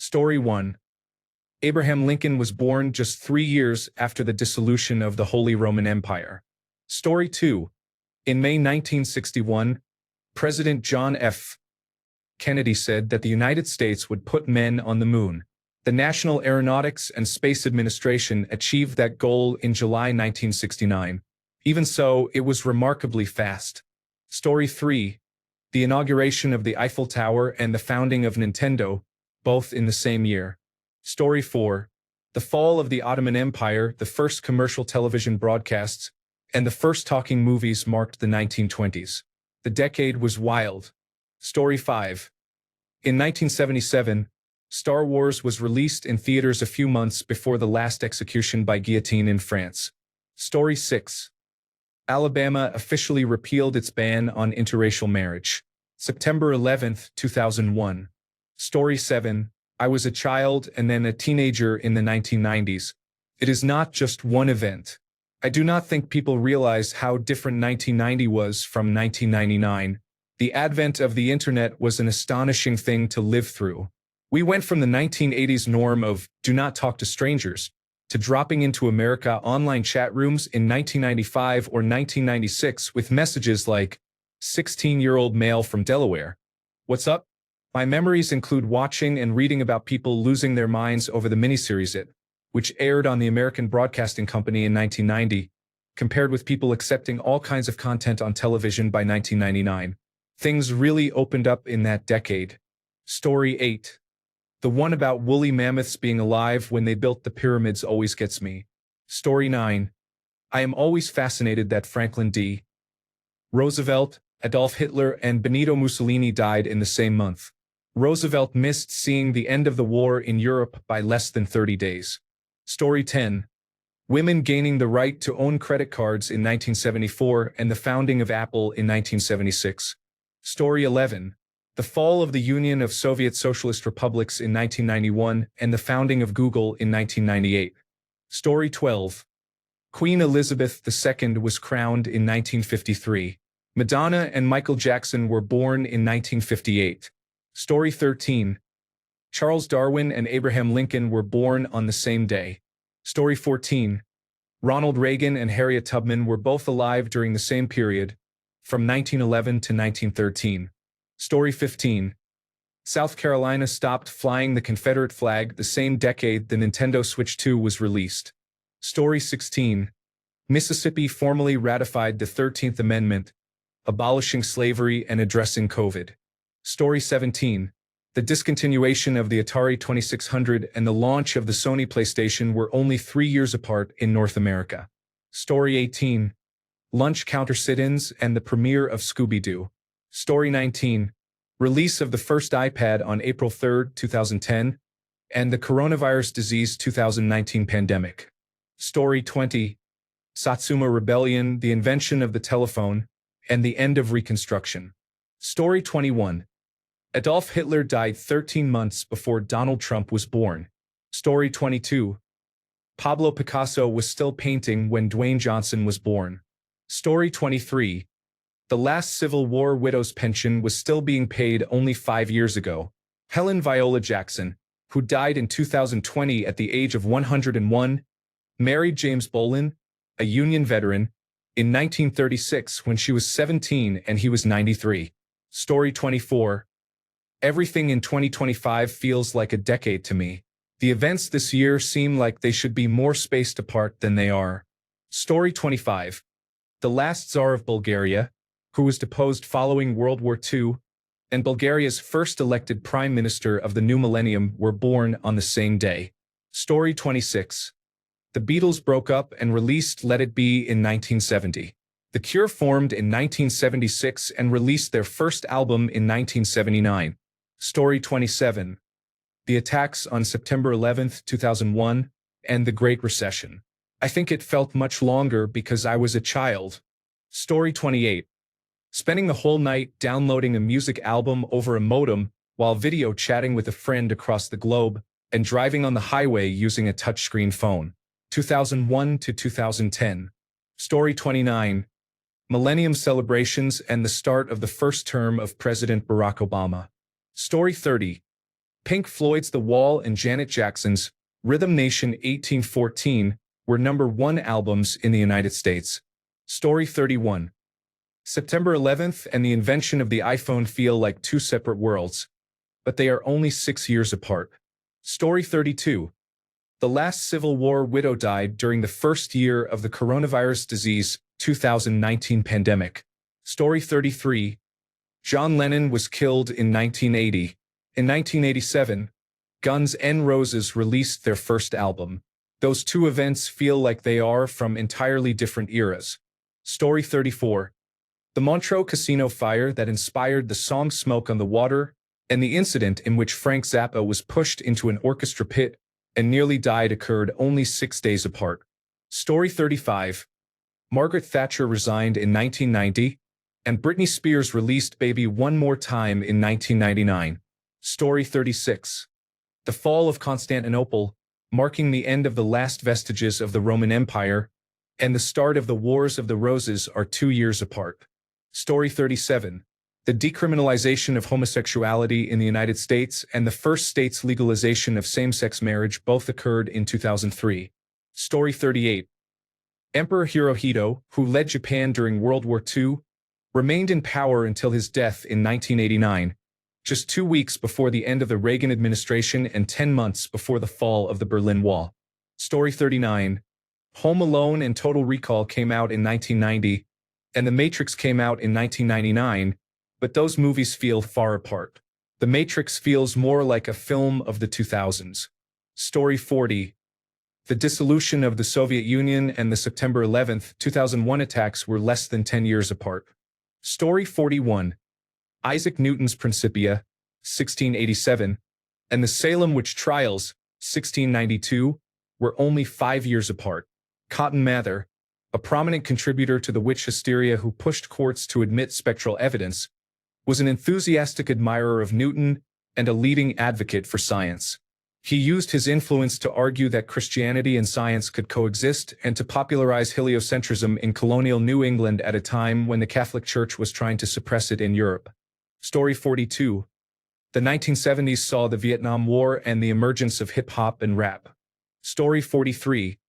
Story 1. Abraham Lincoln was born just 3 years after the dissolution of the Holy Roman Empire. Story 2. In May 1961, President John F. Kennedy said that the United States would put men on the moon. The National Aeronautics and Space Administration achieved that goal in July 1969. Even so, it was remarkably fast. Story 3. The inauguration of the Eiffel Tower and the founding of Nintendo, both in the same year. Story 4. The fall of the Ottoman Empire, the first commercial television broadcasts, and the first talking movies marked the 1920s. The decade was wild. Story 5. In 1977, Star Wars was released in theaters a few months before the last execution by guillotine in France. Story 6. Alabama officially repealed its ban on interracial marriage. September 11, 2001. Story 7. I was a child and then a teenager in the 1990s. It is not just one event. I do not think people realize how different 1990 was from 1999. The advent of the internet was an astonishing thing to live through. We went from the 1980s norm of do not talk to strangers to dropping into America online chat rooms in 1995 or 1996 with messages like, 16-year-old male from Delaware. What's up? My memories include watching and reading about people losing their minds over the miniseries It, which aired on the American Broadcasting Company in 1990, compared with people accepting all kinds of content on television by 1999. Things really opened up in that decade. Story 8. The one about woolly mammoths being alive when they built the pyramids always gets me. Story 9. I am always fascinated that Franklin D. Roosevelt, Adolf Hitler, and Benito Mussolini died in the same month. Roosevelt missed seeing the end of the war in Europe by less than 30 days. Story 10. Women gaining the right to own credit cards in 1974 and the founding of Apple in 1976. Story 11. The fall of the Union of Soviet Socialist Republics in 1991 and the founding of Google in 1998. Story 12. Queen Elizabeth II was crowned in 1953. Madonna and Michael Jackson were born in 1958. Story 13. Charles Darwin and Abraham Lincoln were born on the same day. Story 14. Ronald Reagan and Harriet Tubman were both alive during the same period, from 1911 to 1913. Story 15. South Carolina stopped flying the Confederate flag the same decade the Nintendo Switch 2 was released. Story 16. Mississippi formally ratified the 13th Amendment, abolishing slavery and addressing COVID. Story 17. The discontinuation of the Atari 2600 and the launch of the Sony PlayStation were only 3 years apart in North America. Story 18. Lunch counter sit-ins and the premiere of Scooby-Doo. Story 19. Release of the first iPad on April 3, 2010, and the coronavirus disease 2019 pandemic. Story 20. Satsuma Rebellion, the invention of the telephone, and the end of Reconstruction. Story 21. Adolf Hitler died 13 months before Donald Trump was born. Story 22. Pablo Picasso was still painting when Dwayne Johnson was born. Story 23. The last Civil War widow's pension was still being paid only 5 years ago. Helen Viola Jackson, who died in 2020 at the age of 101, married James Bolin, a Union veteran, in 1936 when she was 17 and he was 93. Story 24. Everything in 2025 feels like a decade to me. The events this year seem like they should be more spaced apart than they are. Story 25. The last Tsar of Bulgaria, who was deposed following World War II, and Bulgaria's first elected prime minister of the new millennium were born on the same day. Story 26. The Beatles broke up and released Let It Be in 1970. The Cure formed in 1976 and released their first album in 1979. Story 27. The attacks on September 11, 2001, and the Great Recession. I think it felt much longer because I was a child. Story 28. Spending the whole night downloading a music album over a modem while video chatting with a friend across the globe and driving on the highway using a touchscreen phone. 2001 to 2010. Story 29. Millennium celebrations and the start of the first term of President Barack Obama. Story 30. Pink Floyd's The Wall and Janet Jackson's Rhythm Nation 1814 were #1 albums in the United States. Story 31. September 11th and the invention of the iPhone feel like two separate worlds, but they are only 6 years apart. Story 32. The last Civil War widow died during the first year of the coronavirus disease 2019 pandemic. Story 33. John Lennon was killed in 1980. In 1987, Guns N' Roses released their first album. Those two events feel like they are from entirely different eras. Story 34. The Montreux Casino fire that inspired the song Smoke on the Water, and the incident in which Frank Zappa was pushed into an orchestra pit and nearly died occurred only 6 days apart. Story 35. Margaret Thatcher resigned in 1990, and Britney Spears released Baby One More Time in 1999. Story 36. The fall of Constantinople, marking the end of the last vestiges of the Roman Empire, and the start of the Wars of the Roses are 2 years apart. Story 37. The decriminalization of homosexuality in the United States and the first state's legalization of same-sex marriage both occurred in 2003. Story 38. Emperor Hirohito, who led Japan during World War II, remained in power until his death in 1989, just 2 weeks before the end of the Reagan administration and 10 months before the fall of the Berlin Wall. Story 39. Home Alone and Total Recall came out in 1990, and The Matrix came out in 1999, but those movies feel far apart. The Matrix feels more like a film of the 2000s. Story 40. The dissolution of the Soviet Union and the September 11, 2001 attacks were less than 10 years apart. Story 41. Isaac Newton's Principia, 1687, and the Salem Witch Trials, 1692, were only 5 years apart. Cotton Mather, a prominent contributor to the witch hysteria who pushed courts to admit spectral evidence, was an enthusiastic admirer of Newton and a leading advocate for science. He used his influence to argue that Christianity and science could coexist and to popularize heliocentrism in colonial New England at a time when the Catholic Church was trying to suppress it in Europe. Story 42. The 1970s saw the Vietnam War and the emergence of hip-hop and rap. Story 43.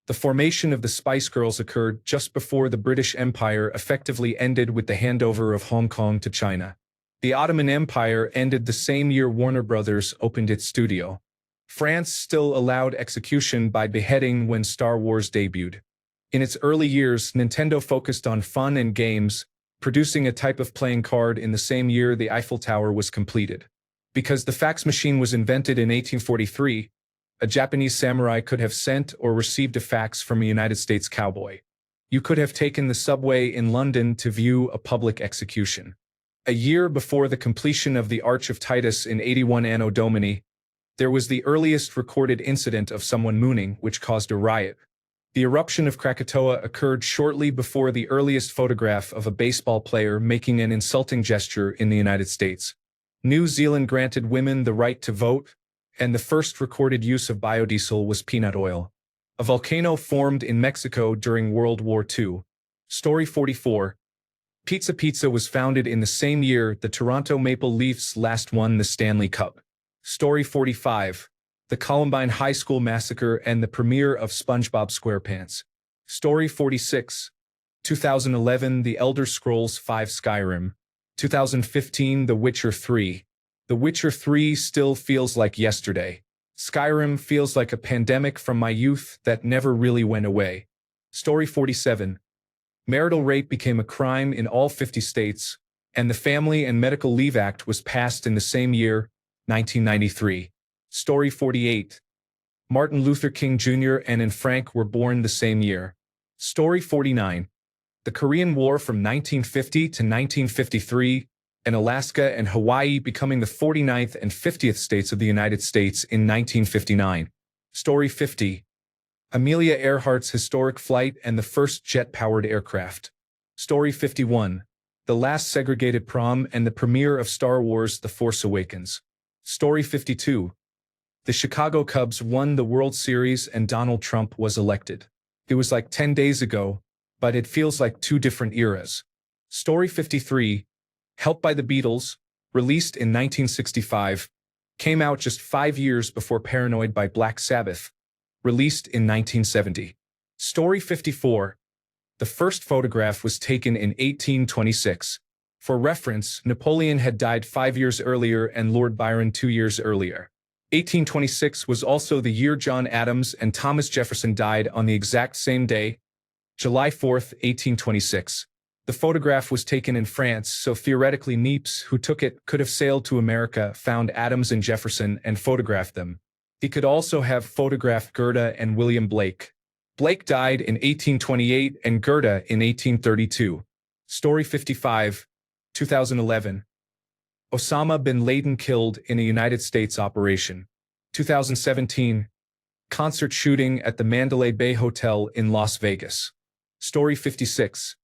The formation of the Spice Girls occurred just before the British Empire effectively ended with the handover of Hong Kong to China. The Ottoman Empire ended the same year Warner Brothers opened its studio. France still allowed execution by beheading when Star Wars debuted. In its early years, Nintendo focused on fun and games, producing a type of playing card in the same year the Eiffel Tower was completed. Because the fax machine was invented in 1843, a Japanese samurai could have sent or received a fax from a United States cowboy. You could have taken the subway in London to view a public execution. A year before the completion of the Arch of Titus in 81 Anno Domini, there was the earliest recorded incident of someone mooning, which caused a riot. The eruption of Krakatoa occurred shortly before the earliest photograph of a baseball player making an insulting gesture in the United States. New Zealand granted women the right to vote, and the first recorded use of biodiesel was peanut oil. A volcano formed in Mexico during World War II. Story 44. Pizza was founded in the same year the Toronto Maple Leafs last won the Stanley Cup. Story 45. The Columbine High School Massacre and the premiere of SpongeBob SquarePants. Story 46. 2011 The Elder Scrolls V Skyrim. 2015 The Witcher 3. The Witcher 3 still feels like yesterday. Skyrim feels like a pandemic from my youth that never really went away. Story 47. Marital rape became a crime in all 50 states, and the Family and Medical Leave Act was passed in the same year, 1993. Story 48. Martin Luther King Jr. and Anne Frank were born the same year. Story 49. The Korean War from 1950 to 1953, and Alaska and Hawaii becoming the 49th and 50th states of the United States in 1959. Story 50. Amelia Earhart's historic flight and the first jet-powered aircraft. Story 51. The last segregated prom and the premiere of Star Wars: The Force Awakens. Story 52. The Chicago Cubs won the World Series and Donald Trump was elected. It was like 10 days ago, but it feels like 2 different eras. Story 53. Help by the Beatles, released in 1965, Came out just 5 years before Paranoid by Black Sabbath, released in 1970. Story 54. The first photograph was taken in 1826. For reference, Napoleon had died 5 years earlier and Lord Byron 2 years earlier. 1826 was also the year John Adams and Thomas Jefferson died on the exact same day, July 4, 1826. The photograph was taken in France, so theoretically Niepce, who took it, could have sailed to America, found Adams and Jefferson, and photographed them. He could also have photographed Gerda and William Blake. Blake died in 1828 and Gerda in 1832. Story 55, 2011. Osama bin Laden killed in a United States operation. 2017. Concert shooting at the Mandalay Bay Hotel in Las Vegas. Story 56.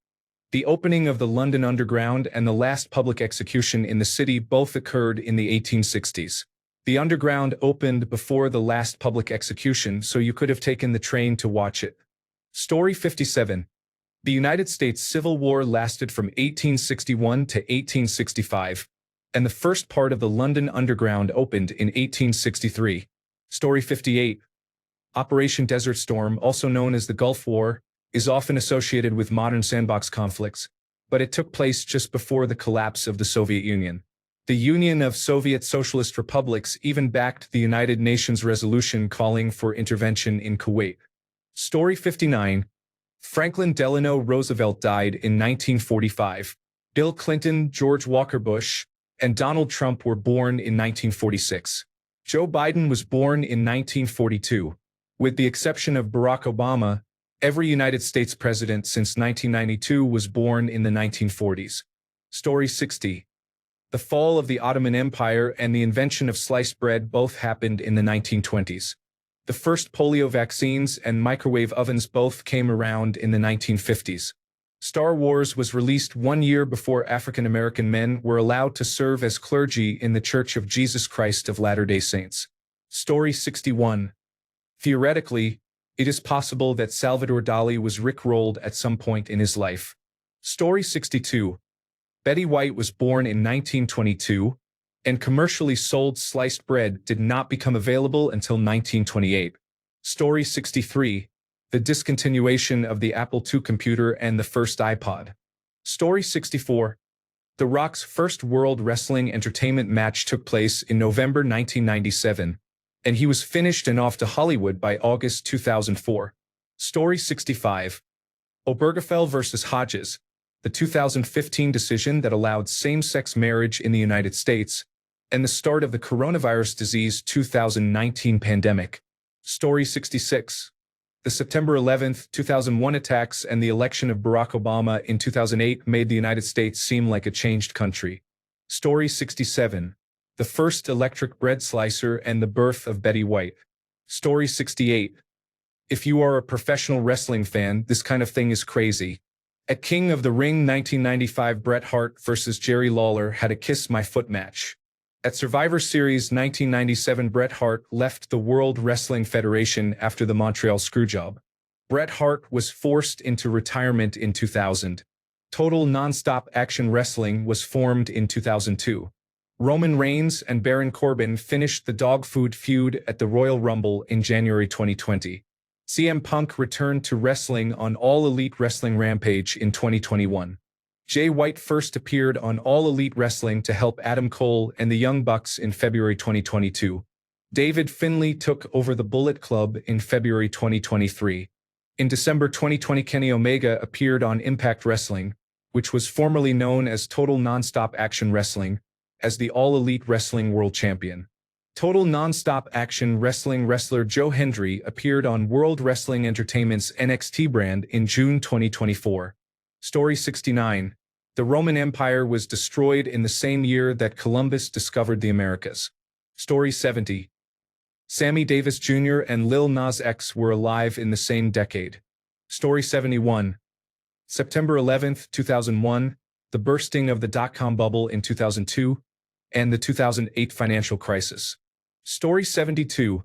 The opening of the London Underground and the last public execution in the city both occurred in the 1860s. The Underground opened before the last public execution, so you could have taken the train to watch it. Story 57. The United States Civil War lasted from 1861 to 1865, and the first part of the London Underground opened in 1863. Story 58. Operation Desert Storm, also known as the Gulf War, is often associated with modern sandbox conflicts, but it took place just before the collapse of the Soviet Union. The Union of Soviet Socialist Republics even backed the United Nations resolution calling for intervention in Kuwait. Story 59. Franklin Delano Roosevelt died in 1945. Bill Clinton, George Walker Bush, and Donald Trump were born in 1946. Joe Biden was born in 1942. With the exception of Barack Obama, every United States president since 1992 was born in the 1940s. Story 60. The fall of the Ottoman Empire and the invention of sliced bread both happened in the 1920s. The first polio vaccines and microwave ovens both came around in the 1950s. Star Wars was released 1 year before African American men were allowed to serve as clergy in the Church of Jesus Christ of Latter-day Saints. Story 61. Theoretically, it is possible that Salvador Dali was rickrolled at some point in his life. Story 62. Betty White was born in 1922, and commercially sold sliced bread did not become available until 1928. Story 63. The discontinuation of the Apple II computer and the first iPod. Story 64. The Rock's first World Wrestling Entertainment match took place in November 1997, and he was finished and off to Hollywood by August 2004. Story 65. Obergefell versus Hodges, the 2015 decision that allowed same-sex marriage in the United States, and the start of the coronavirus disease 2019 pandemic. Story 66. The September 11, 2001 attacks and the election of Barack Obama in 2008 made the United States seem like a changed country. Story 67. The first electric bread slicer and the birth of Betty White. Story 68. If you are a professional wrestling fan, this kind of thing is crazy. At King of the Ring 1995, Bret Hart versus Jerry Lawler had a Kiss My Foot match. At Survivor Series 1997, Bret Hart left the World Wrestling Federation after the Montreal Screwjob. Bret Hart was forced into retirement in 2000. Total Nonstop Action Wrestling was formed in 2002. Roman Reigns and Baron Corbin finished the dog food feud at the Royal Rumble in January 2020. CM Punk returned to wrestling on All Elite Wrestling Rampage in 2021. Jay White first appeared on All Elite Wrestling to help Adam Cole and the Young Bucks in February 2022. David Finlay took over the Bullet Club in February 2023. In December 2020, Kenny Omega appeared on Impact Wrestling, which was formerly known as Total Nonstop Action Wrestling, as the All Elite Wrestling World Champion. Total Nonstop Action Wrestling wrestler Joe Hendry appeared on World Wrestling Entertainment's NXT brand in June 2024. Story 69. The Roman Empire was destroyed in the same year that Columbus discovered the Americas. Story 70. Sammy Davis Jr. and Lil Nas X were alive in the same decade. Story 71. September 11, 2001, the bursting of the dot-com bubble in 2002, and the 2008 financial crisis. Story 72.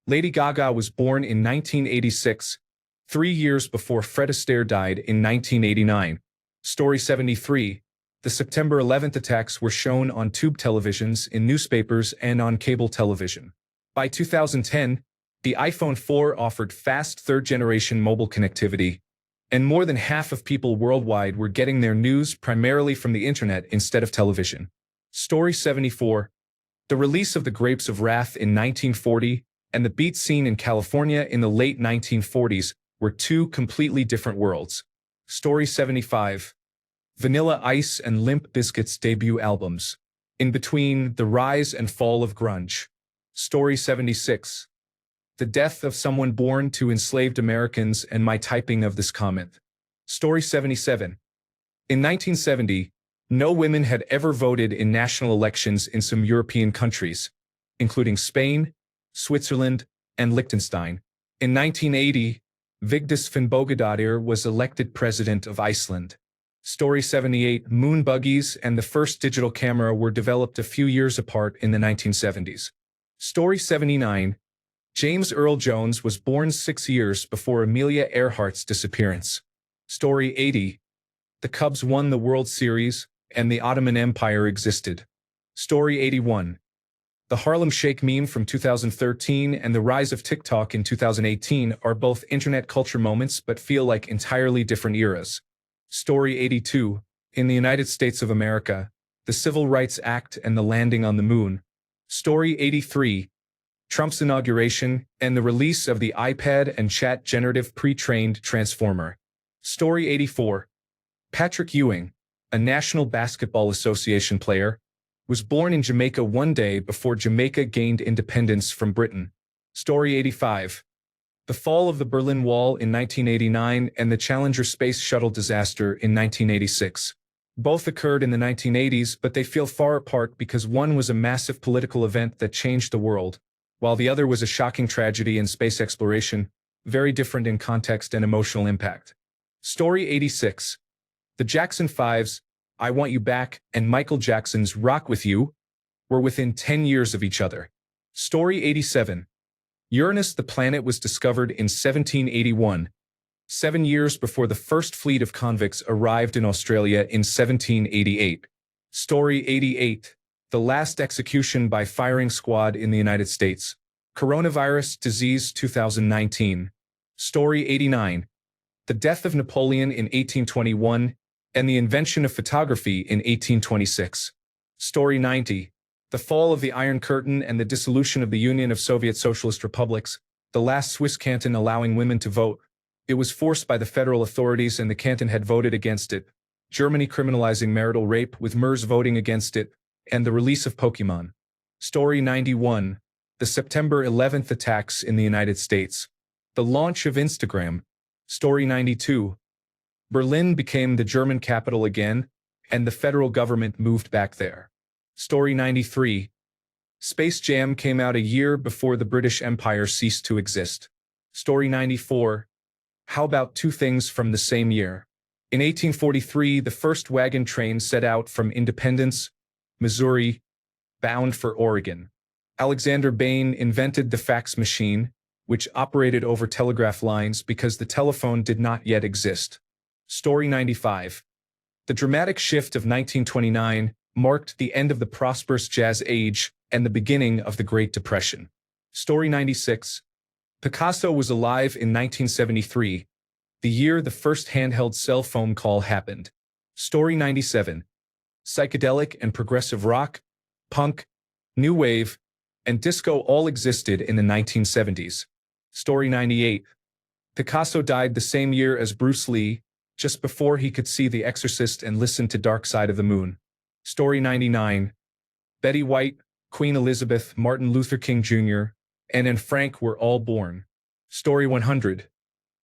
Lady Gaga was born in 1986, 3 years before Fred Astaire died in 1989. Story 73. The September 11th attacks were shown on tube televisions, in newspapers, and on cable television. By 2010, the iPhone 4 offered fast third-generation mobile connectivity, and more than half of people worldwide were getting their news primarily from the internet instead of television. Story 74. The release of The Grapes of Wrath in 1940 and the beat scene in California in the late 1940s were two completely different worlds. Story 75. Vanilla Ice and Limp Bizkit's debut albums. In between, the rise and fall of grunge. Story 76. The death of someone born to enslaved Americans and my typing of this comment. Story 77. In 1970, no women had ever voted in national elections in some European countries, including Spain, Switzerland, and Liechtenstein. In 1980, Vigdis Finnbogadóttir was elected president of Iceland. Story 78. Moon buggies and the first digital camera were developed a few years apart in the 1970s. Story 79. James Earl Jones was born 6 years before Amelia Earhart's disappearance. Story 80. The Cubs won the World Series, and the Ottoman Empire existed. Story 81. The Harlem Shake meme from 2013 and the rise of TikTok in 2018 are both internet culture moments but feel like entirely different eras. Story 82. In the United States of America, the Civil Rights Act and the landing on the moon. Story 83. Trump's inauguration and the release of the iPad and Chat generative pre-trained transformer. Story 84. Patrick Ewing, a National Basketball Association player, was born in Jamaica one day before Jamaica gained independence from Britain. Story 85. The fall of the Berlin Wall in 1989 and the Challenger space shuttle disaster in 1986. Both occurred in the 1980s, but they feel far apart because one was a massive political event that changed the world, while the other was a shocking tragedy in space exploration, very different in context and emotional impact. Story 86. The Jackson 5's I Want You Back and Michael Jackson's Rock With You were within 10 years of each other. Story 87. Uranus the planet was discovered in 1781, 7 years before the first fleet of convicts arrived in Australia in 1788. Story 88. The last execution by firing squad in the United States. Coronavirus disease 2019. Story 89. The death of Napoleon in 1821 and the invention of photography in 1826. Story 90. The fall of the Iron Curtain and the dissolution of the Union of Soviet Socialist Republics, the last Swiss canton allowing women to vote. It was forced by the federal authorities and the canton had voted against it. Germany criminalizing marital rape with MERS voting against it, and the release of Pokemon. Story 91. The September 11th attacks in the United States. The launch of Instagram. Story 92. Berlin became the German capital again, and the federal government moved back there. Story 93. Space Jam came out a year before the British Empire ceased to exist. Story 94. How about two things from the same year? In 1843, the first wagon train set out from Independence, Missouri, bound for Oregon. Alexander Bain invented the fax machine, which operated over telegraph lines because the telephone did not yet exist. Story 95. The dramatic shift of 1929 marked the end of the prosperous jazz age and the beginning of the Great Depression. Story 96. Picasso was alive in 1973, the year the first handheld cell phone call happened. Story 97. Psychedelic and progressive rock, punk, new wave, and disco all existed in the 1970s. Story 98. Picasso died the same year as Bruce Lee, just before he could see The Exorcist and listen to Dark Side of the Moon. Story 99. Betty White, Queen Elizabeth, Martin Luther King Jr., and Anne Frank were all born. Story 100.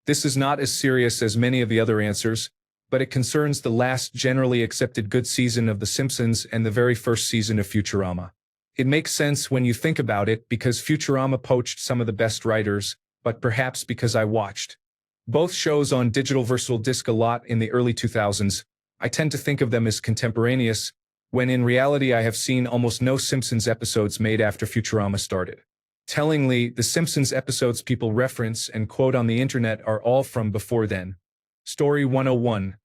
This is not as serious as many of the other answers, but it concerns the last generally accepted good season of The Simpsons and the very first season of Futurama. It makes sense when you think about it because Futurama poached some of the best writers, but perhaps because I watched both shows on digital versatile disc a lot in the early 2000s, I tend to think of them as contemporaneous, when in reality I have seen almost no Simpsons episodes made after Futurama started. Tellingly, the Simpsons episodes people reference and quote on the internet are all from before then. Story 101.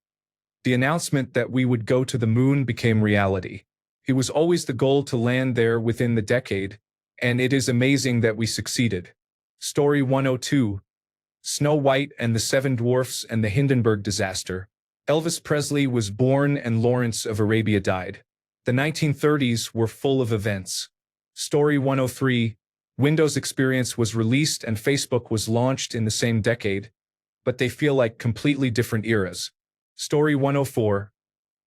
The announcement that we would go to the moon became reality. It was always the goal to land there within the decade, and it is amazing that we succeeded. Story 102. Snow White and the Seven Dwarfs and the Hindenburg Disaster. Elvis Presley was born and Lawrence of Arabia died. The 1930s were full of events. Story 103. Windows Experience was released and Facebook was launched in the same decade, but they feel like completely different eras. Story 104.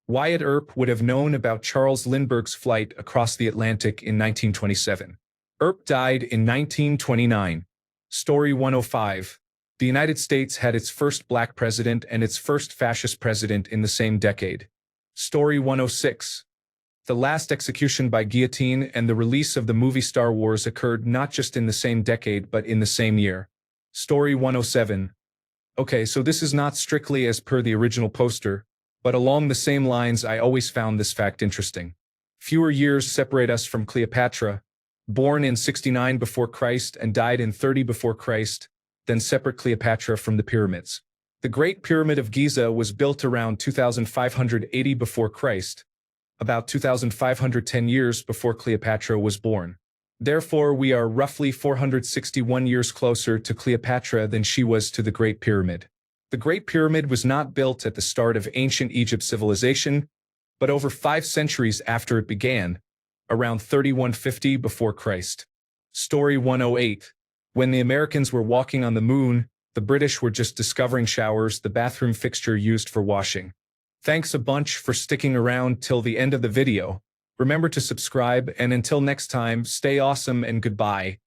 Wyatt Earp would have known about Charles Lindbergh's flight across the Atlantic in 1927. Earp died in 1929. Story 105. The United States had its first black president and its first fascist president in the same decade. Story 106. The last execution by guillotine and the release of the movie Star Wars occurred not just in the same decade but in the same year. Story 107. Okay, so this is not strictly as per the original poster, but along the same lines I always found this fact interesting. Fewer years separate us from Cleopatra, born in 69 before Christ and died in 30 before Christ, than separate Cleopatra from the pyramids. The Great Pyramid of Giza was built around 2580 before Christ, about 2510 years before Cleopatra was born. Therefore, we are roughly 461 years closer to Cleopatra than she was to the Great Pyramid. The Great Pyramid was not built at the start of ancient Egypt civilization, but over 5 centuries after it began, around 3150 before Christ. Story 108. When the Americans were walking on the moon, the British were just discovering showers, the bathroom fixture used for washing. Thanks a bunch for sticking around till the end of the video. Remember to subscribe, and until next time, stay awesome and goodbye.